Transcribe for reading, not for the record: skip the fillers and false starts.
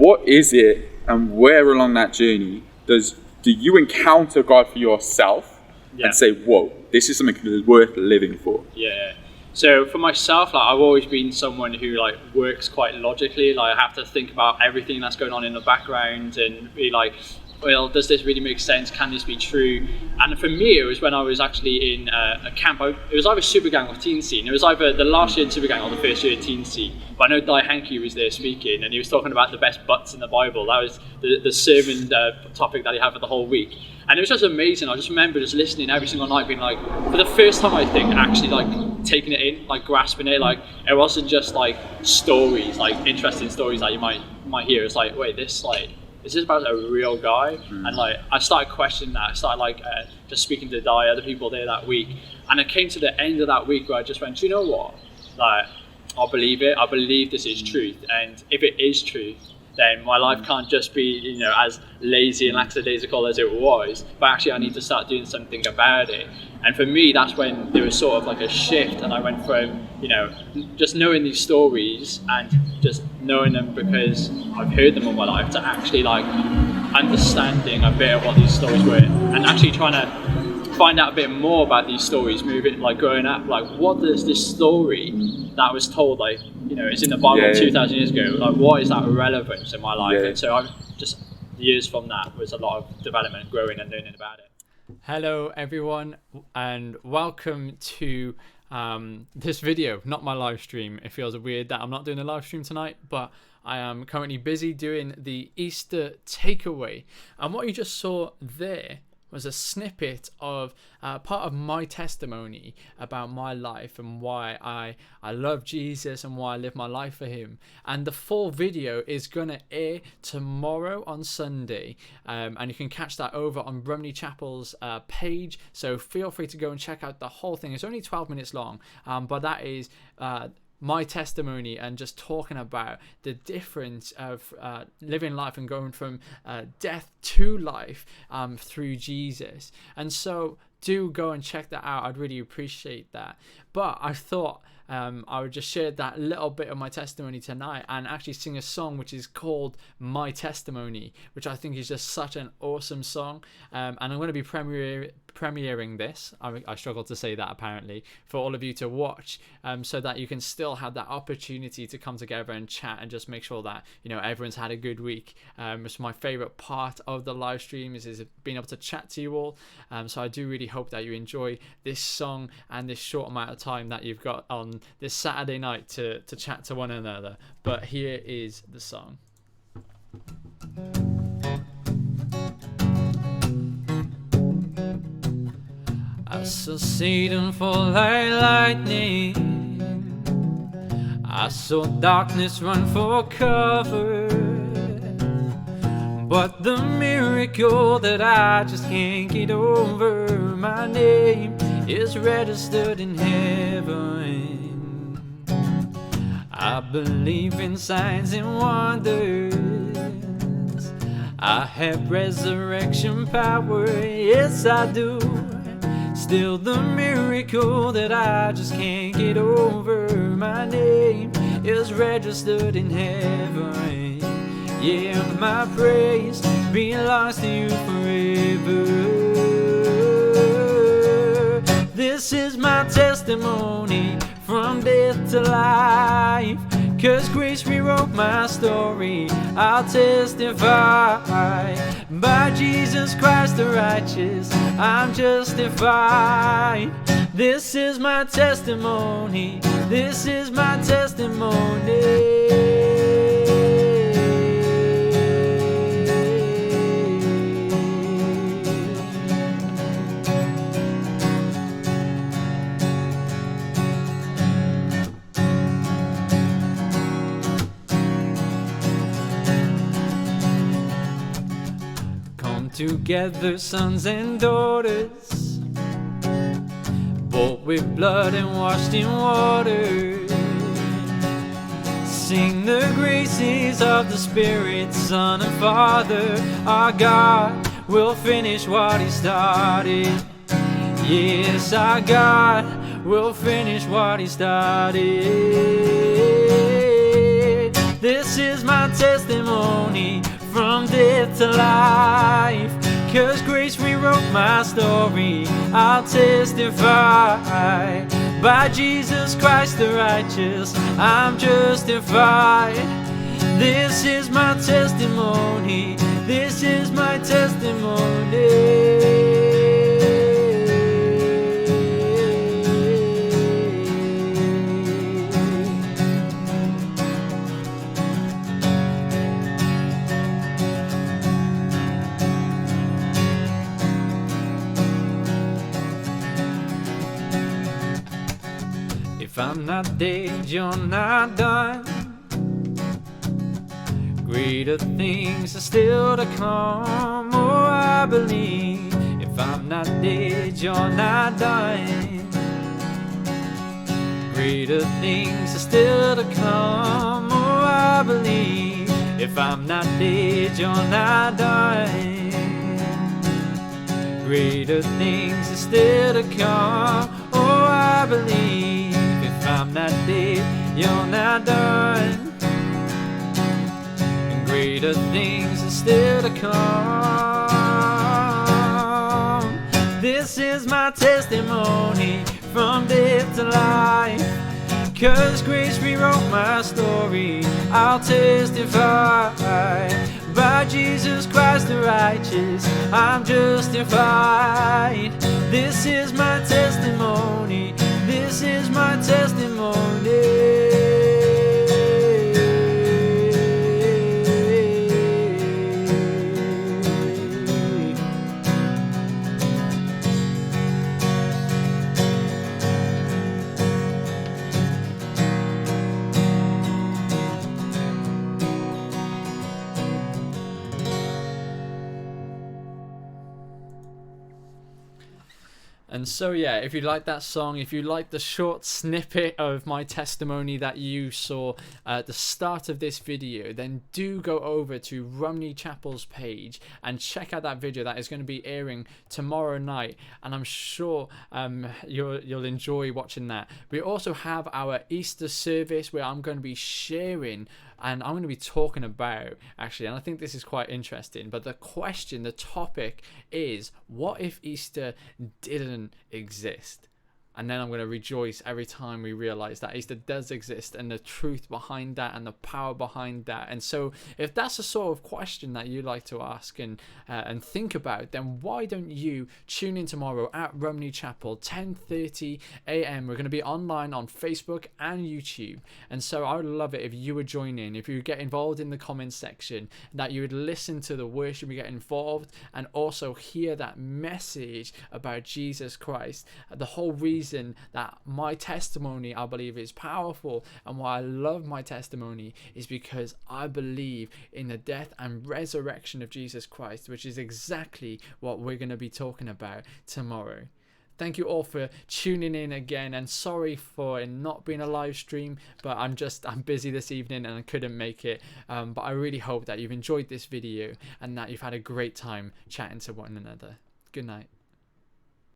what is it, and where along that journey do you encounter God for yourself and say, whoa, this is something worth living for? Yeah. So for myself, like, I've always been someone who like works quite logically. Like, I have to think about everything that's going on in the background and be like, well, does this really make sense? Can this be true? And for me, it was when I was actually in a camp. It was either Supergang or Teen Scene. It was either the last year in Supergang or the first year in Teen Scene. But I know Di Hankey was there speaking, and he was talking about the best butts in the Bible. That was the sermon topic that he had for the whole week. And it was just amazing. I just remember just listening every single night, being like, for the first time, I think, actually like taking it in, like grasping it. Like, it wasn't just like stories, like interesting stories that you might hear. It's like, wait, this is this about a real guy? And like, I started questioning that. I started just speaking to Di, other people there that week, and it came to the end of that week where I just went, you know what? Like, I'll believe it. I believe this is truth, and if it is truth, then my life can't just be, as lazy and lackadaisical as it was, but actually I need to start doing something about it. And for me, that's when there was sort of like a shift, and I went from, just knowing these stories and just knowing them because I've heard them all my life, to actually like understanding a bit of what these stories were, and actually trying to find out a bit more about these stories, growing up, like, what does this story that was told, it's in the Bible 2,000 years ago, like, what is that relevance in my life? And so I've just, years from that was a lot of development, growing and learning about it. Hello everyone, and welcome to this video, not my live stream. It feels weird that I'm not doing a live stream tonight, but I am currently busy doing the Easter takeaway. And what you just saw there was a snippet of part of my testimony about my life and why I love Jesus and why I live my life for him. And the full video is gonna air tomorrow on Sunday, and you can catch that over on Brumley Chapel's page, so feel free to go and check out the whole thing. It's only 12 minutes long, but that is my testimony and just talking about the difference of living life and going from death to life through Jesus. And so do go and check that out. I'd really appreciate that. But I thought I would just share that little bit of my testimony tonight and actually sing a song which is called My Testimony, which I think is just such an awesome song. And I'm going to be premiering this, I struggle to say that apparently, for all of you to watch, so that you can still have that opportunity to come together and chat and just make sure that everyone's had a good week. It's my favorite part of the live stream is being able to chat to you all, so I do really hope that you enjoy this song and this short amount of time that you've got on this Saturday night to chat to one another. But here is the song. I saw Satan fall like lightning, I saw darkness run for cover, but the miracle that I just can't get over, my name is registered in heaven. I believe in signs and wonders, I have resurrection power, yes I do. Still the miracle that I just can't get over, my name is registered in heaven. Yeah, my praise belongs to you forever. This is my testimony from death to life, 'cause grace rewrote my story. I'll testify, by Jesus Christ the righteous, I'm justified. This is my testimony, this is my testimony. Together, sons and daughters, bought with blood and washed in water. Sing the graces of the Spirit, Son and Father. Our God will finish what He started. Yes, our God will finish what He started. This is my testimony from death to life. 'Cause grace rewrote my story, I'll testify. By Jesus Christ the righteous, I'm justified. This is my testimony, this is my testimony. If I'm not dead, you're not done. Greater things are still to come, oh I believe. If I'm not dead, you're not done. Greater things are still to come, oh I believe. If I'm not dead, you're not done. Greater things are still to come, oh I believe. If I'm not dead, you're not done. And greater things are still to come. This is my testimony from death to life. 'Cause grace rewrote my story, I'll testify. By Jesus Christ the righteous, I'm justified. This is my testimony, this is my testimony. And so yeah, if you like that song, if you like the short snippet of my testimony that you saw at the start of this video, then do go over to Rumney Chapel's page and check out that video that is going to be airing tomorrow night, and I'm sure you'll enjoy watching that. We also have our Easter service where I'm going to be sharing and I'm going to be talking about, actually, and I think this is quite interesting, but the topic is, what if Easter didn't exist? And then I'm going to rejoice every time we realize that Easter does exist and the truth behind that and the power behind that. And so if that's the sort of question that you like to ask and think about, then why don't you tune in tomorrow at Rumney Chapel, 10:30 a.m. We're going to be online on Facebook and YouTube. And so I would love it if you would join in, if you would get involved in the comments section, that you would listen to the worship, we get involved, and also hear that message about Jesus Christ. The whole reason that my testimony, I believe, is powerful, and why I love my testimony is because I believe in the death and resurrection of Jesus Christ, which is exactly what we're going to be talking about tomorrow. Thank you all for tuning in again, and sorry for it not being a live stream, but I'm busy this evening and I couldn't make it. But I really hope that you've enjoyed this video and that you've had a great time chatting to one another. Good night.